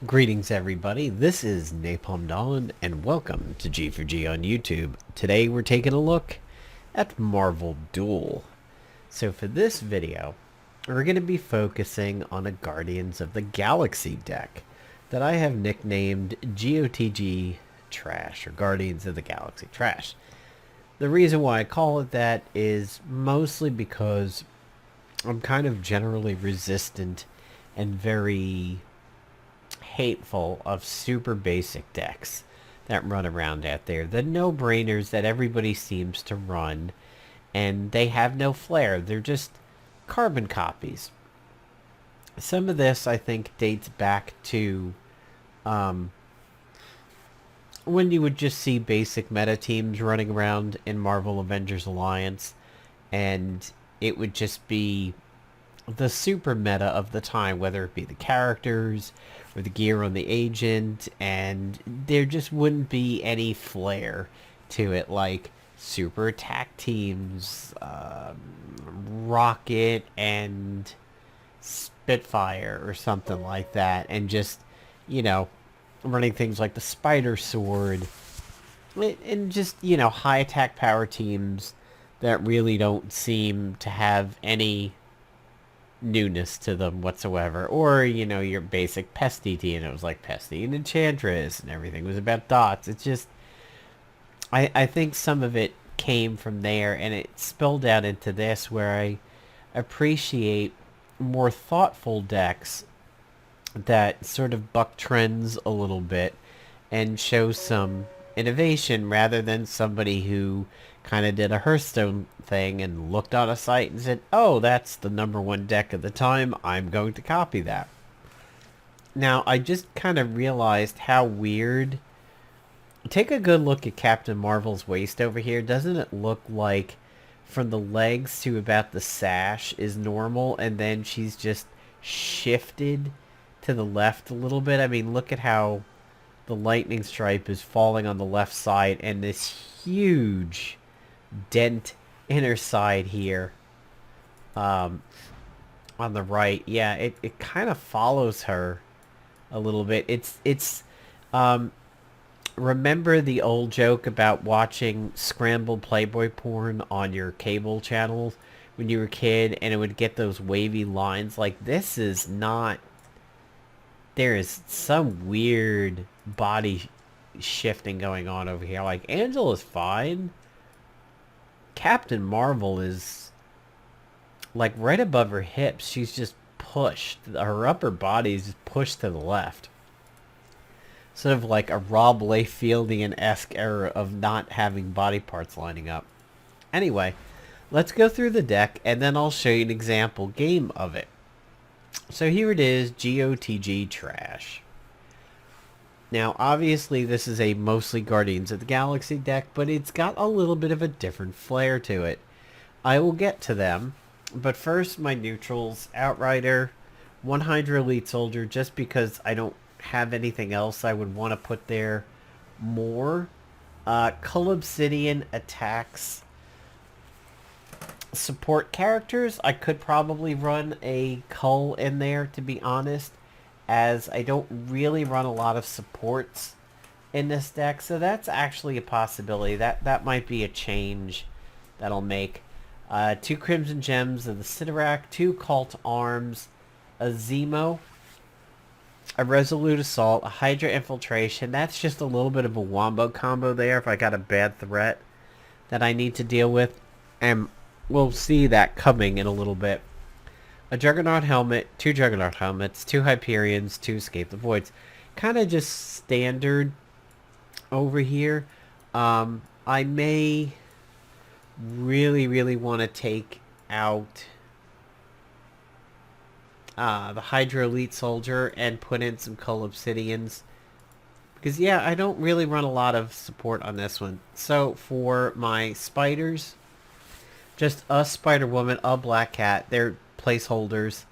Greetings everybody, this is Napalm Dawn and welcome to G4G on YouTube. Today we're taking a look at Marvel Duel. So for this video, we're going to be focusing on a Guardians of the Galaxy deck that I have nicknamed GOTG Trash, or Guardians of the Galaxy Trash. The reason why I call it that is mostly because I'm kind of generally resistant and very hateful of super basic decks that run around out there. The no-brainers that everybody seems to run, and they have no flair. They're just carbon copies. Some of this, I think, dates back to when you would just see basic meta teams running around in Marvel Avengers Alliance, and it would just be the super meta of the time, whether it be the characters or the gear on the agent, and there just wouldn't be any flair to it, like super attack teams, Rocket and Spitfire or something like that, and just, you know, running things like the Spider Sword, and just, you know, high attack power teams that really don't seem to have any newness to them whatsoever. Or, you know, your basic Pesty team, and it was like Pesty and Enchantress and everything was about dots. It's just, I think some of it came from there and it spilled out into this, where I appreciate more thoughtful decks that sort of buck trends a little bit and show some innovation, rather than somebody who kind of did a Hearthstone thing and looked on a site and said, oh, that's the #1 deck at the time, I'm going to copy that. Now, I just kind of realized how weird. Take a good look at Captain Marvel's waist over here. Doesn't it look like from the legs to about the sash is normal, and then she's just shifted to the left a little bit? I mean, look at how the lightning stripe is falling on the left side, and this huge dent inner side here on the right. Yeah, it kind of follows her a little bit. Remember the old joke about watching scrambled Playboy porn on your cable channels when you were a kid, and it would get those wavy lines? Like, this is not... There is some weird body shifting going on over here. Like, Angela's fine. Captain Marvel is, like, right above her hips. She's just pushed. Her upper body is just pushed to the left. Sort of like a Rob Layfieldian-esque era of not having body parts lining up. Anyway, let's go through the deck, and then I'll show you an example game of it. So here it is, GOTG Trash. Now, obviously, this is a mostly Guardians of the Galaxy deck, but it's got a little bit of a different flair to it. I will get to them, but first, my neutrals. Outrider, 1 Hydra Elite Soldier, just because I don't have anything else I would want to put there more. Cull Obsidian attacks support characters. I could probably run a Cull in there, to be honest, as I don't really run a lot of supports in this deck, so that's actually a possibility. That might be a change that I'll make. 2 Crimson Gems of the Sidorak, 2 Cult Arms, a Zemo, a Resolute Assault, a Hydra Infiltration. That's just a little bit of a wombo combo there if I got a bad threat that I need to deal with, and we'll see that coming in a little bit. A Juggernaut Helmet, 2 Juggernaut Helmets, 2 Hyperions, 2 Escape the Voids. Kind of just standard over here. I may really want to take out the Hydra Elite Soldier and put in some Cull Obsidians, because yeah, I don't really run a lot of support on this one. So for my spiders, just a Spider-Woman, a Black Cat. They're placeholders.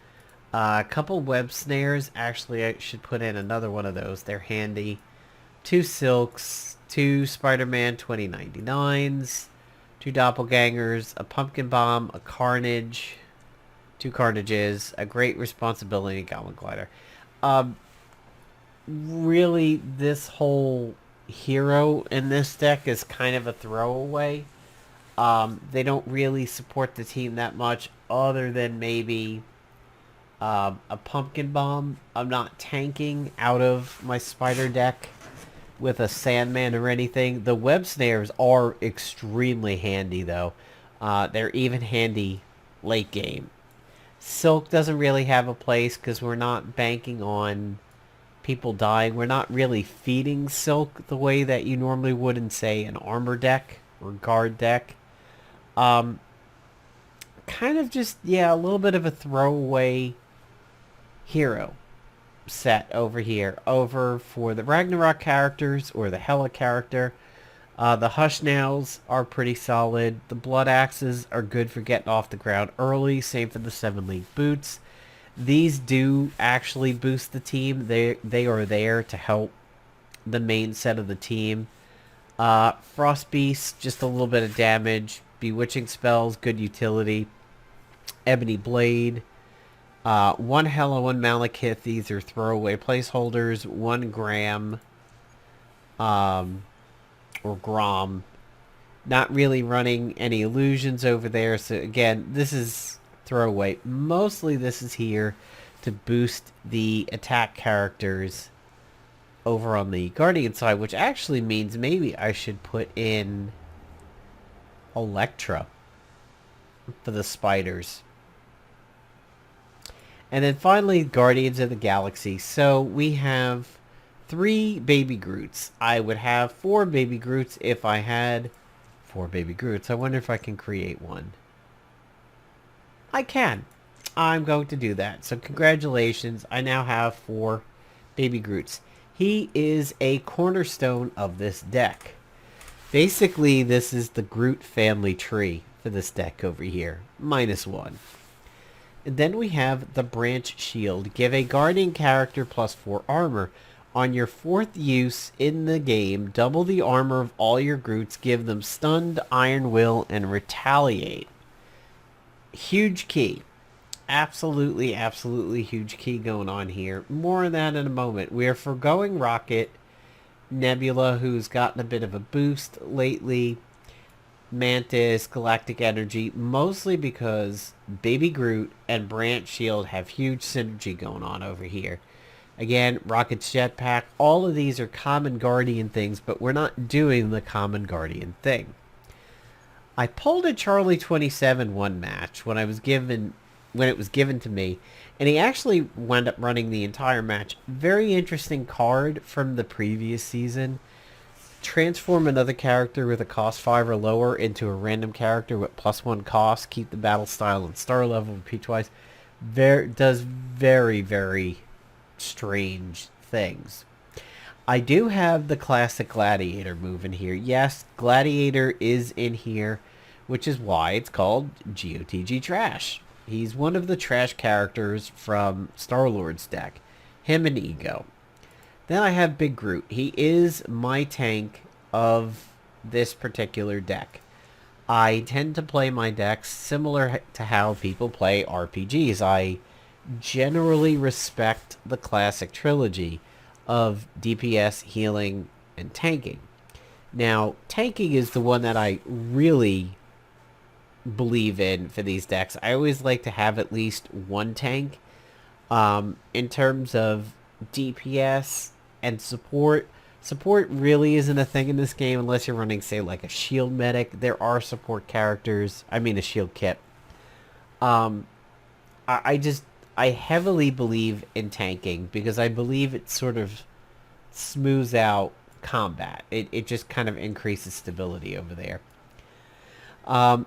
A couple web snares. Actually, I should put in another one of those. They're handy. 2 Silks, 2 Spider-Man 2099s, 2 Doppelgangers, a Pumpkin Bomb, a Carnage, 2 Carnages, a Great Responsibility, and a Goblin Glider. really, this whole hero in this deck is kind of a throwaway. They don't really support the team that much, other than maybe a pumpkin bomb. I'm not tanking out of my spider deck with a Sandman or anything. The web snares are extremely handy, though. They're even handy late game. Silk doesn't really have a place because we're not banking on people dying. We're not really feeding Silk the way that you normally would in, say, an armor deck or guard deck. Um, Kind of just, yeah, a little bit of a throwaway hero set over here. Over for the Ragnarok characters or the Hela character. The Hush Nails are pretty solid. The Blood Axes are good for getting off the ground early. Same for the 7 League Boots. These do actually boost the team. They are there to help the main set of the team. Frost Beast, just a little bit of damage. Bewitching Spells, good utility. Ebony Blade. 1 Hela, 1 Malekith. These are throwaway placeholders. 1 Gram. Or Grom. Not really running any illusions over there. So again, this is throwaway. Mostly this is here to boost the attack characters over on the Guardian side, which actually means maybe I should put in Electra for the spiders. And then finally, Guardians of the Galaxy. So we have 3 Baby Groots. I would have 4 Baby Groots if I had 4 Baby Groots. I wonder if I can create one. I can. I'm going to do that. So congratulations. I now have 4 Baby Groots. He is a cornerstone of this deck. Basically, this is the Groot family tree for this deck over here. -1. And then we have the Branch Shield. Give a Guardian character +4 armor. On your 4th use in the game, double the armor of all your Groots. Give them Stunned, Iron Will, and Retaliate. Huge key. Absolutely, absolutely huge key going on here. More on that in a moment. We are foregoing Rocket, Nebula, who's gotten a bit of a boost lately, Mantis, Galactic Energy, mostly because Baby Groot and Branch Shield have huge synergy going on over here. Again, Rocket's Jetpack, all of these are common Guardian things, but we're not doing the common Guardian thing. I pulled a Charlie 27 one match when it was given to me, and he actually wound up running the entire match. Very interesting card from the previous season. Transform another character with a cost 5 or lower into a random character with +1 cost. Keep the battle style and star level. Repeat twice. Does very, very strange things. I do have the classic Gladiator move in here. Yes, Gladiator is in here, which is why it's called GOTGTrash. He's one of the trash characters from Star-Lord's deck. Him and Ego. Then I have Big Groot. He is my tank of this particular deck. I tend to play my decks similar to how people play RPGs. I generally respect the classic trilogy of DPS, healing, and tanking. Now, tanking is the one that I really believe in for these decks. I always like to have at least one tank. In terms of DPS and support really isn't a thing in this game unless you're running, say, like a shield medic. There are support characters. I mean, a shield kit. I heavily believe in tanking because I believe it sort of smooths out combat. It just kind of increases stability over there.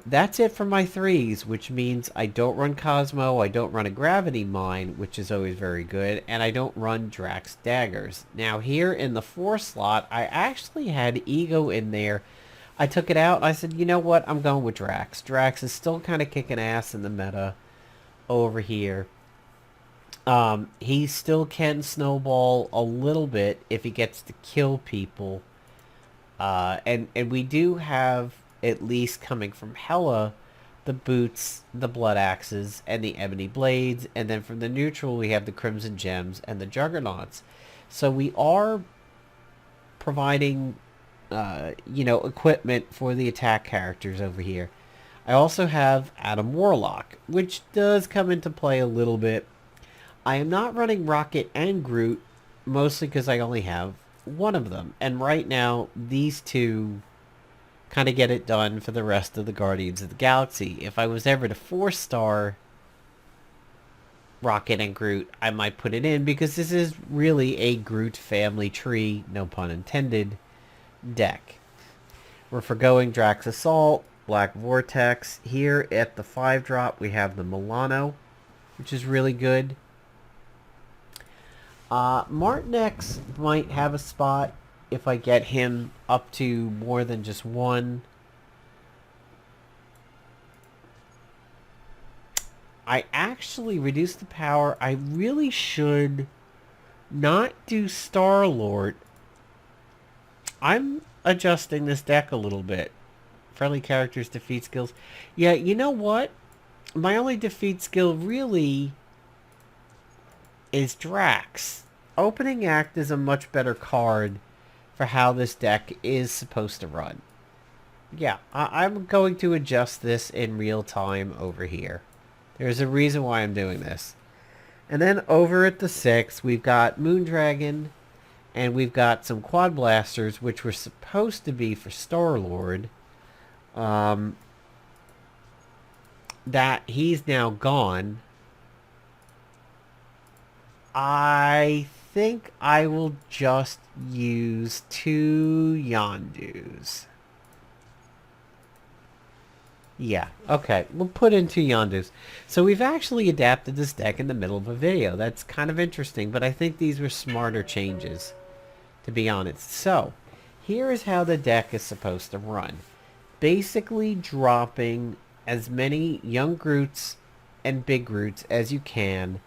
That's it for my 3s, which means I don't run Cosmo, I don't run a Gravity Mine, which is always very good, and I don't run Drax Daggers. Now here in the 4 slot, I actually had Ego in there. I took it out, I said, you know what, I'm going with Drax. Drax is still kind of kicking ass in the meta over here. He still can snowball a little bit if he gets to kill people. And we do have, at least coming from Hela, the boots, the blood axes, and the ebony blades. And then from the neutral, we have the crimson gems and the juggernauts. So we are providing, equipment for the attack characters over here. I also have Adam Warlock, which does come into play a little bit. I am not running Rocket and Groot, mostly because I only have one of them. And right now, these two kind of get it done for the rest of the Guardians of the Galaxy. If I was ever to 4-star Rocket and Groot, I might put it in because this is really a Groot family tree, no pun intended, deck. We're forgoing Drax Assault, Black Vortex. Here at the 5-drop, we have the Milano, which is really good. Martinex might have a spot if I get him up to more than just one. I actually reduced the power. I really should not do Star-Lord. I'm adjusting this deck a little bit. Friendly characters, defeat skills. Yeah, you know what? My only defeat skill really is Drax. Opening Act is a much better card for how this deck is supposed to run. Yeah, I'm going to adjust this in real time over here. There's a reason why I'm doing this. And then over at the 6, we've got Moondragon, and we've got some Quad Blasters, which were supposed to be for Star-Lord. That he's now gone. I think I will just use 2 Yondus. Yeah, okay. We'll put in 2 Yondus. So we've actually adapted this deck in the middle of a video. That's kind of interesting, but I think these were smarter changes, to be honest. So, here is how the deck is supposed to run. Basically dropping as many young Groots and big Groots as you can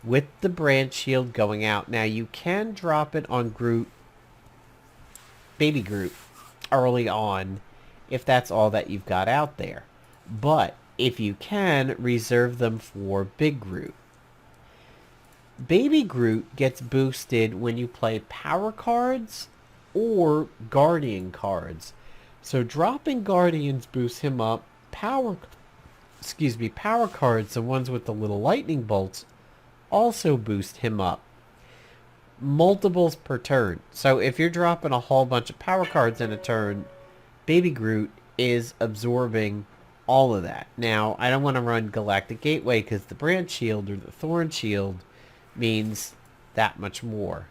with the branch shield going out. Now, you can drop it on Groot, baby Groot, early on if that's all that you've got out there. But if you can, reserve them for big Groot. Baby Groot gets boosted when you play power cards or guardian cards. So dropping guardians boosts him up. Power cards, the ones with the little lightning bolts, also boost him up. Multiples per turn. So if you're dropping a whole bunch of power cards in a turn, Baby Groot is absorbing all of that. Now, I don't want to run Galactic Gateway because the Branch Shield or the Thorn Shield means that much more.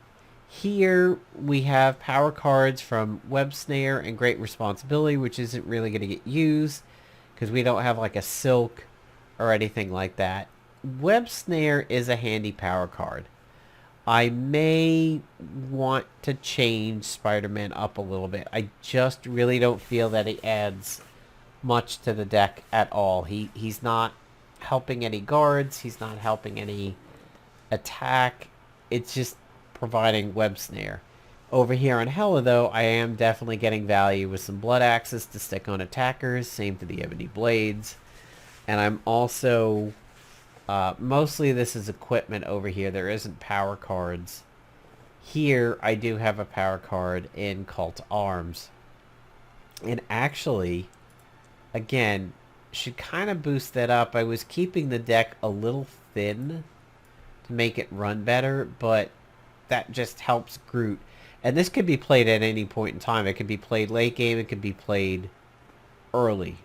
Here we have power cards from Web Snare and Great Responsibility, which isn't really going to get used because we don't have like a Silk or anything like that. Web Snare is a handy power card. I may want to change Spider-Man up a little bit. I just really don't feel that he adds much to the deck at all. He's not helping any guards. He's not helping any attack. It's just providing Web Snare. Over here on Hela, though, I am definitely getting value with some Blood Axes to stick on attackers. Same to the Ebony Blades. And I'm also... mostly this is equipment over here. There isn't power cards. Here, I do have a power card in Cult Arms. And actually, again, should kind of boost that up. I was keeping the deck a little thin to make it run better, but that just helps Groot. And this could be played at any point in time. It could be played late game. It could be played early.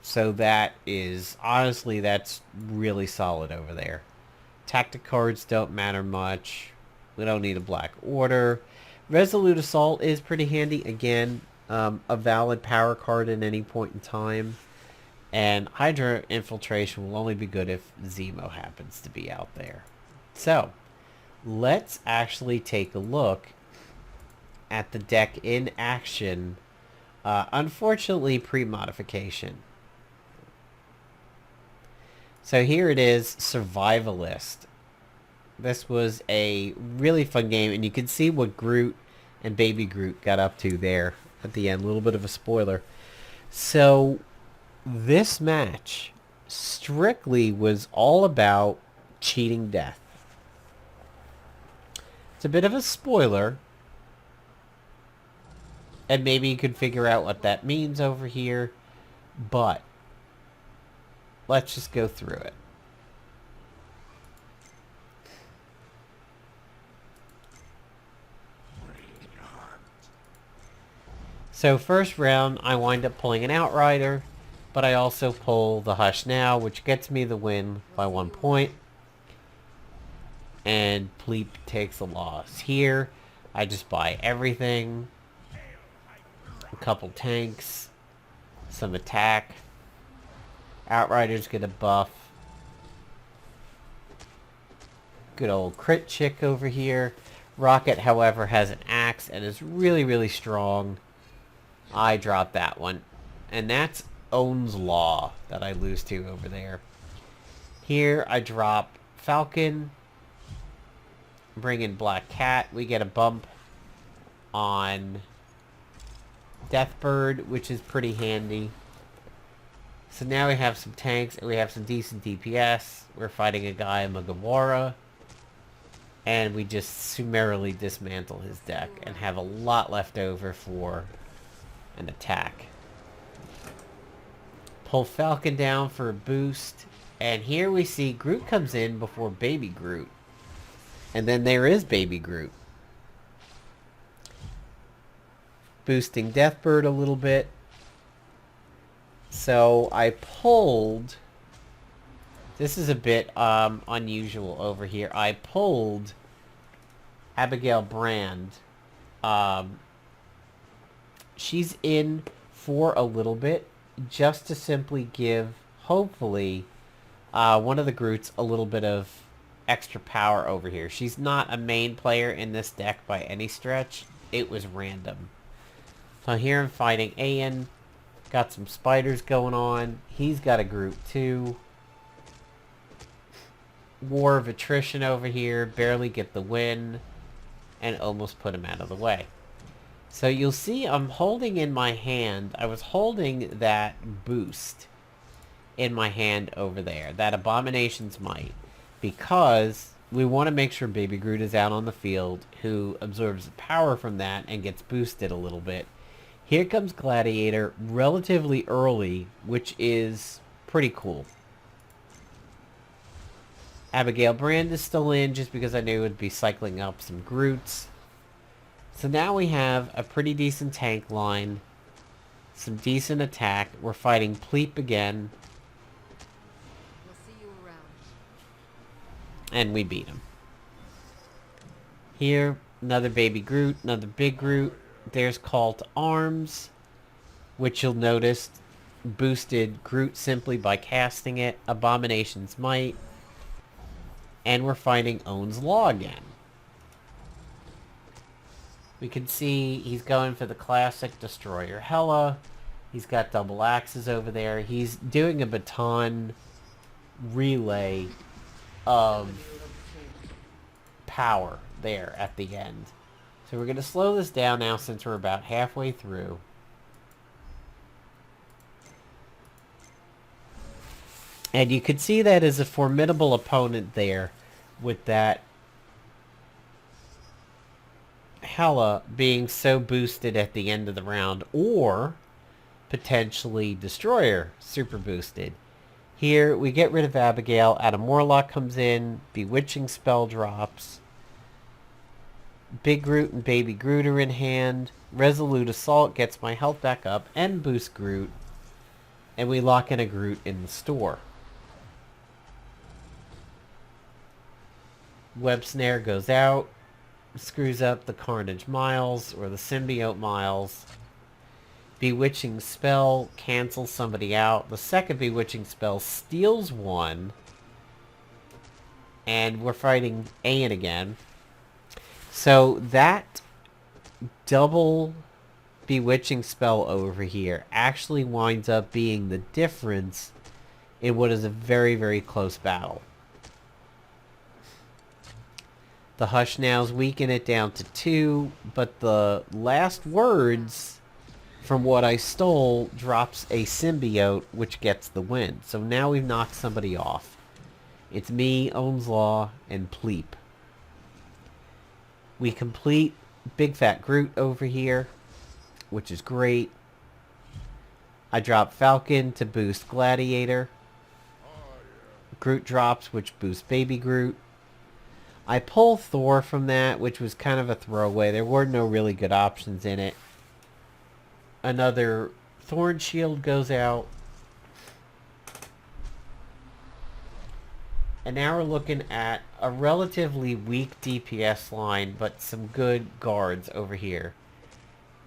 So that is, honestly, that's really solid over there. Tactic cards don't matter much. We don't need a Black Order. Resolute Assault is pretty handy. Again, a valid power card at any point in time. And Hydra Infiltration will only be good if Zemo happens to be out there. So, let's actually take a look at the deck in action. Unfortunately, pre-modification. So here it is, Survivalist. This was a really fun game, and you can see what Groot and Baby Groot got up to there at the end. A little bit of a spoiler. So this match strictly was all about cheating death. It's a bit of a spoiler. And maybe you could figure out what that means over here. But let's just go through it. So first round, I wind up pulling an Outrider, but I also pull the Hush Now, which gets me the win by 1 point. And Pleep takes a loss. Here, I just buy everything. A couple tanks. Some attack. Outriders get a buff. Good old crit chick over here. Rocket, however, has an axe and is really, really strong. I drop that one. And that's Own's Law that I lose to over there. Here, I drop Falcon. Bring in Black Cat. We get a bump on Deathbird, which is pretty handy. So now we have some tanks and we have some decent DPS. We're fighting a guy in Mugiwara. And we just summarily dismantle his deck and have a lot left over for an attack. Pull Falcon down for a boost. And here we see Groot comes in before Baby Groot. And then there is Baby Groot. Boosting Deathbird a little bit. So I pulled... This is a bit unusual over here. I pulled Abigail Brand. She's in for a little bit, just to simply give, hopefully, one of the Groots a little bit of extra power over here. She's not a main player in this deck by any stretch. It was random. So here I'm fighting Ayan. Got some spiders going on. He's got a Groot too. War of attrition over here. Barely get the win. And almost put him out of the way. So you'll see I'm holding in my hand. I was holding that boost in my hand over there. That Abomination's Might. Because we want to make sure Baby Groot is out on the field. Who absorbs the power from that and gets boosted a little bit. Here comes Gladiator relatively early. Which is pretty cool. Abigail Brand is still in just because I knew it would be cycling up some Groots. So now we have a pretty decent tank line. Some decent attack. We're fighting Pleep again. We'll see you around. And we beat him. Here, another Baby Groot, another Big Groot. There's Call to Arms, which you'll notice boosted Groot simply by casting it. Abomination's Might. And we're fighting Own's Law again. We can see he's going for the classic Destroyer Hela. He's got double axes over there. He's doing a baton relay of power there at the end. So we're going to slow this down now since we're about halfway through. And you could see that as a formidable opponent there with that Hela being so boosted at the end of the round, or potentially Destroyer super boosted. Here we get rid of Abigail, Adam Warlock comes in, Bewitching spell drops, Big Groot and Baby Groot are in hand, Resolute Assault gets my health back up and boosts Groot, and we lock in a Groot in the store. Web Snare goes out, screws up the Carnage Miles, or the Symbiote Miles. Bewitching Spell cancels somebody out. The second Bewitching Spell steals one. And we're fighting Ayan again. So that double Bewitching Spell over here actually winds up being the difference in what is a very, very close battle. The Hush Nows weaken it down to 2, but the last words from what I stole drops a symbiote, which gets the win. So now we've knocked somebody off. It's me, Own's Law, and Pleep. We complete Big Fat Groot over here, which is great. I drop Falcon to boost Gladiator. Groot drops, which boosts Baby Groot. I pull Thor from that, which was kind of a throwaway. There were no really good options in it. Another Thorn Shield goes out. And now we're looking at a relatively weak DPS line, but some good guards over here.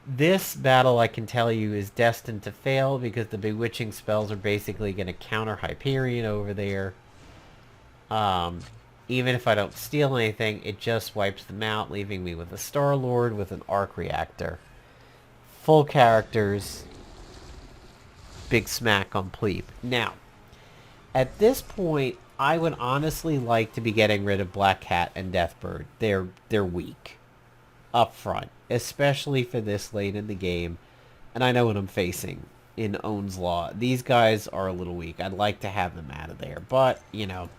This battle, I can tell you, is destined to fail because the bewitching spells are basically going to counter Hyperion over there. Even if I don't steal anything, it just wipes them out, leaving me with a Star-Lord with an Arc Reactor. Full characters. Big smack on Pleep. Now, at this point, I would honestly like to be getting rid of Black Cat and Deathbird. They're weak. Up front. Especially for this late in the game. And I know what I'm facing in Own's Law. These guys are a little weak. I'd like to have them out of there. But, you know,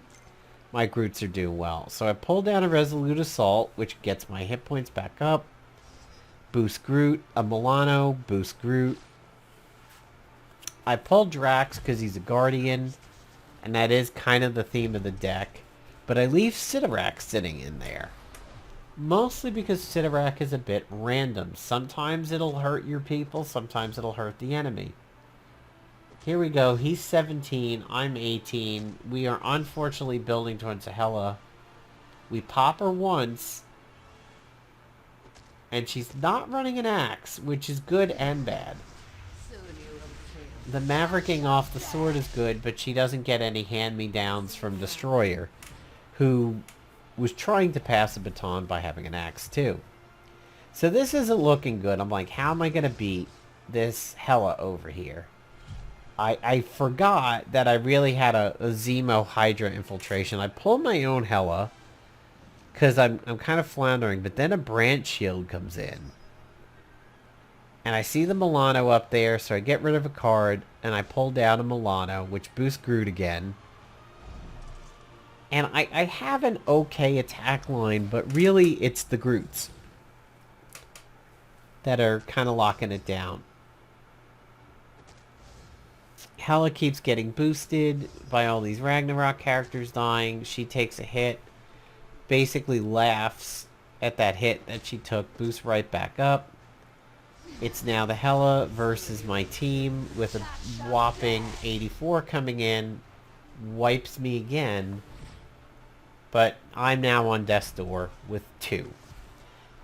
my Groots are doing well. So I pull down a Resolute Assault, which gets my hit points back up. Boost Groot. A Milano. Boost Groot. I pull Drax because he's a Guardian. And that is kind of the theme of the deck. But I leave Sidorak sitting in there. Mostly because Sidorak is a bit random. Sometimes it'll hurt your people, sometimes it'll hurt the enemy. Here we go. He's 17, I'm 18. We are unfortunately building towards a Hela. We pop her once. And she's not running an axe, which is good and bad. The mavericking off the sword is good, but she doesn't get any hand-me-downs from Destroyer, who was trying to pass a baton by having an axe too. So this isn't looking good. I'm like, how am I going to beat this Hela over here? I forgot that I really had a Zemo Hydra infiltration. I pulled my own Hela, because I'm kind of floundering, but then a branch shield comes in. And I see the Milano up there, so I get rid of a card, and I pull down a Milano, which boosts Groot again. And I have an okay attack line, but really it's the Groots that are kind of locking it down. Hela keeps getting boosted by all these Ragnarok characters dying. She takes a hit, basically laughs at that hit that she took, boosts right back up. It's now the Hela versus my team with a whopping 84 coming in. Wipes me again. But I'm now on death's door with 2.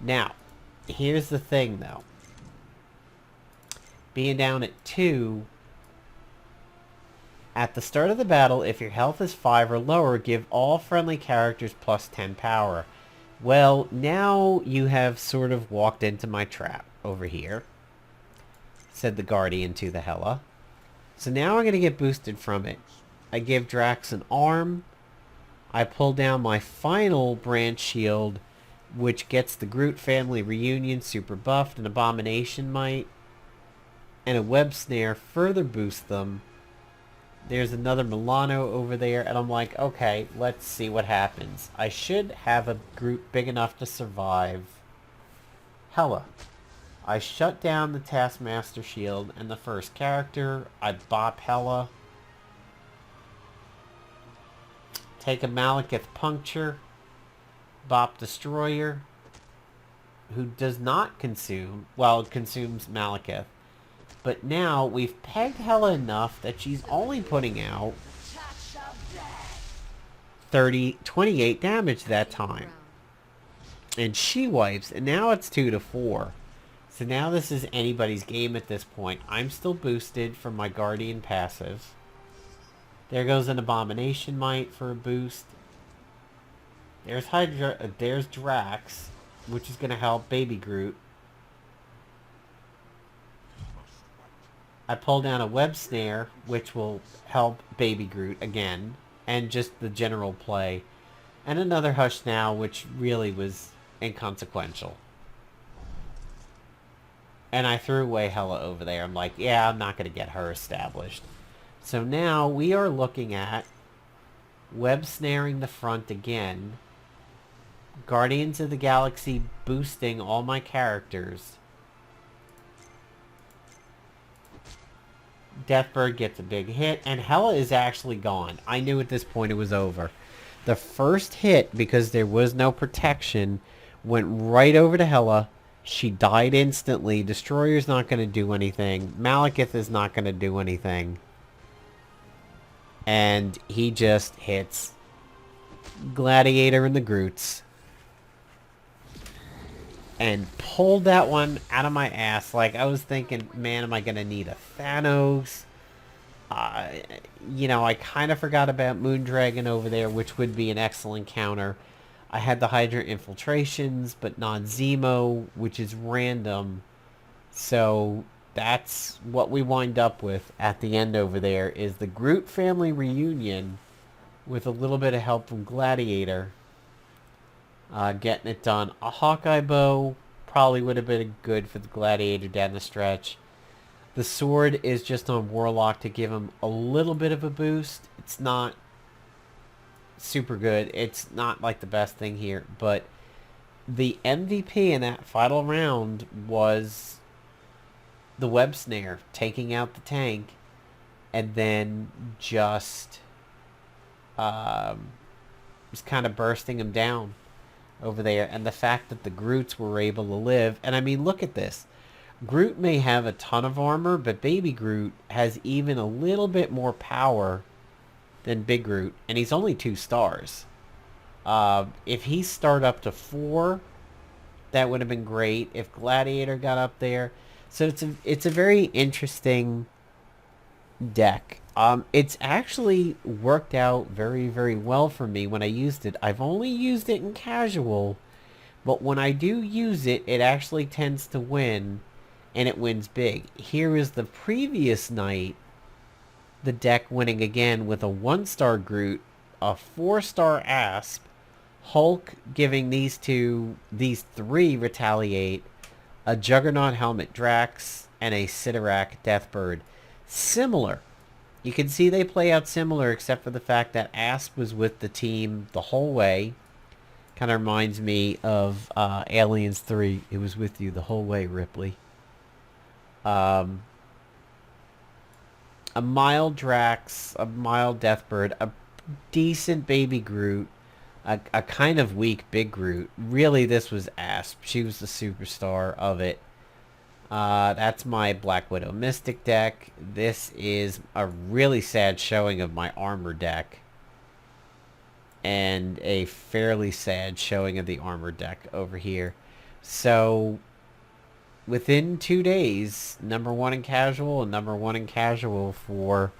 Now, here's the thing though. Being down at 2, at the start of the battle, if your health is 5 or lower, give all friendly characters plus 10 power. Well, now you have sort of walked into my trap over here, said the Guardian to the Hela. So now I'm going to get boosted from it. I give Drax an arm. I pull down my final branch shield, which gets the Groot family reunion super buffed, an Abomination Might, and a Web Snare further boosts them. There's another Milano over there, and I'm like, okay, let's see what happens. I should have a Groot big enough to survive Hela. I shut down the Taskmaster shield and the first character. I bop Hela. Take a Malekith Puncture. Bop Destroyer. Who does not consume... well, it consumes Malekith. But now we've pegged Hela enough that she's only putting out 28 damage that time. And she wipes, and now it's 2-4. So now this is anybody's game at this point. I'm still boosted from my Guardian passive. There goes an Abomination Might for a boost. There's Hydra, there's Drax, which is going to help Baby Groot. I pull down a Web Snare, which will help Baby Groot again, and just the general play. And another Hush Now, which really was inconsequential. And I threw away Hela over there. I'm like, yeah, I'm not going to get her established. So now we are looking at Web Snaring the front again. Guardians of the Galaxy boosting all my characters. Deathbird gets a big hit, and Hela is actually gone. I knew at this point it was over. The first hit, because there was no protection, went right over to Hela. She died instantly. Destroyer's not going to do anything. Malekith is not going to do anything. And he just hits Gladiator and the Groots. And pulled that one out of my ass. Like, I was thinking, man, am I going to need a Thanos? You know, I kind of forgot about Moondragon over there, which would be an excellent counter. I had the Hydra infiltrations, but not Zemo, which is random. So that's what we wind up with at the end over there, is the Groot family reunion with a little bit of help from Gladiator. Getting it done. A Hawkeye bow probably would have been good for the Gladiator down the stretch. The sword is just on Warlock to give him a little bit of a boost. It's not super good. It's not like the best thing here, but the MVP in that final round was the web snare, taking out the tank, and then just kind of bursting him down over there. And the fact that the Groots were able to live, and I mean, look at this. Groot may have a ton of armor, but Baby Groot has even a little bit more power than Big Groot, and he's only 2 stars. If he started up to 4, that would have been great. If Gladiator got up there, so it's a very interesting deck. It's actually worked out very, very well for me when I used it. I've only used it in casual, but when I do use it, it actually tends to win, and it wins big. Here is the previous night, the deck winning again with a 1-star Groot, a 4-star Asp, Hulk giving these 3 retaliate, a Juggernaut Helmet Drax, and a Sidorak Deathbird. Similar. You can see they play out similar, except for the fact that Asp was with the team the whole way. Kind of reminds me of Aliens 3. It was with you the whole way, Ripley. A mild Drax, a mild Deathbird, a decent Baby Groot, a kind of weak Big Groot. Really, this was Asp. She was the superstar of it. That's my Black Widow Mystic deck. This is a really sad showing of my armor deck. And a fairly sad showing of the armor deck over here. So within 2 days, #1 in casual and #1 in casual for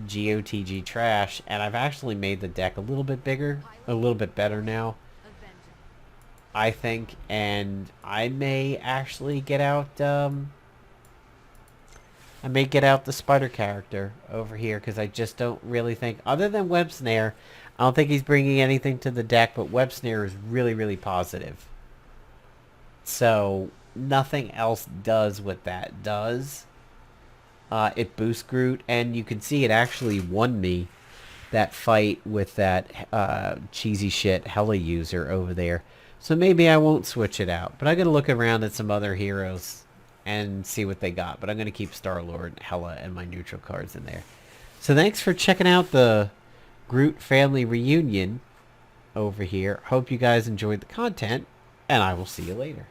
GOTGTrash, and I've actually made the deck a little bit bigger, a little bit better now, I think, and I may actually get out, I may get out the spider character over here, because I just don't really think, other than Web Snare, I don't think he's bringing anything to the deck, but Web Snare is really, really positive. So nothing else does what that does. It boosts Groot, and you can see it actually won me that fight with that cheesy shit Hela user over there. So maybe I won't switch it out. But I'm going to look around at some other heroes and see what they got. But I'm going to keep Star-Lord, Hela, and my neutral cards in there. So thanks for checking out the Groot family reunion over here. Hope you guys enjoyed the content, and I will see you later.